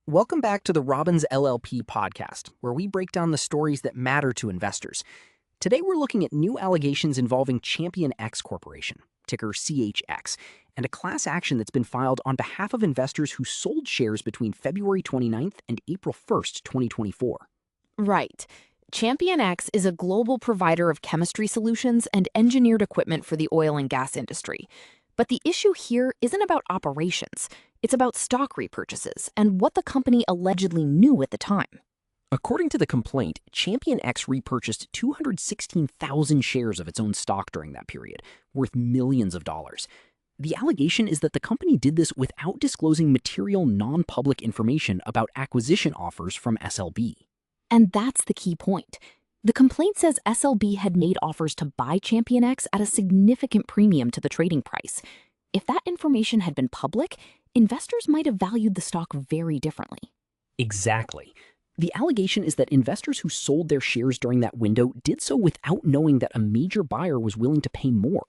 Welcome back to the Robbins LLP podcast, where we break down the stories that matter to investors. Today, we're looking at new allegations involving ChampionX Corporation, ticker CHX, and a class action that's been filed on behalf of investors who sold shares between February 29th and April 1st, 2024. Right. ChampionX is a global provider of chemistry solutions and engineered equipment for the oil and gas industry. But the issue here isn't about operations. It's about stock repurchases and what the company allegedly knew at the time. According to the complaint, ChampionX repurchased 216,000 shares of its own stock during that period, worth millions of dollars. The allegation is that the company did this without disclosing material non-public information about acquisition offers from SLB. And that's the key point. The complaint says SLB had made offers to buy ChampionX at a significant premium to the trading price. If that information had been public, investors might have valued the stock very differently. Exactly. The allegation is that investors who sold their shares during that window did so without knowing that a major buyer was willing to pay more.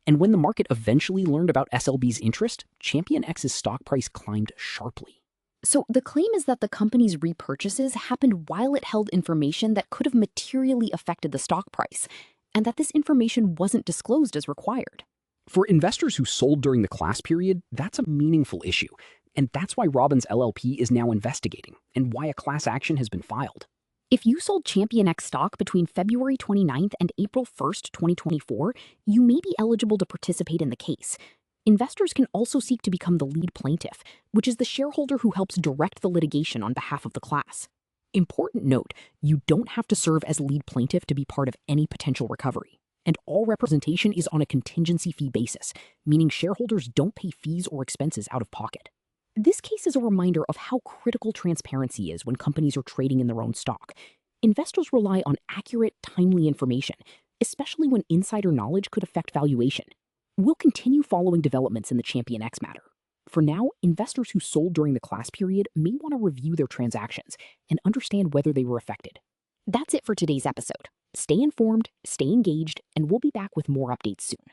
And when the market eventually learned about SLB's interest, ChampionX's stock price climbed sharply. So the claim is that the company's repurchases happened while it held information that could have materially affected the stock price, and that this information wasn't disclosed as required. For investors who sold during the class period, that's a meaningful issue, and that's why Robbins LLP is now investigating, and why a class action has been filed. If you sold ChampionX stock between February 29th and April 1st, 2024, you may be eligible to participate in the case. Investors can also seek to become the lead plaintiff, which is the shareholder who helps direct the litigation on behalf of the class. Important note, you don't have to serve as lead plaintiff to be part of any potential recovery. And all representation is on a contingency fee basis, meaning shareholders don't pay fees or expenses out of pocket. This case is a reminder of how critical transparency is when companies are trading in their own stock. Investors rely on accurate, timely information, especially when insider knowledge could affect valuation. We'll continue following developments in the ChampionX matter. For now, investors who sold during the class period may want to review their transactions and understand whether they were affected. That's it for today's episode. Stay informed, stay engaged, and we'll be back with more updates soon.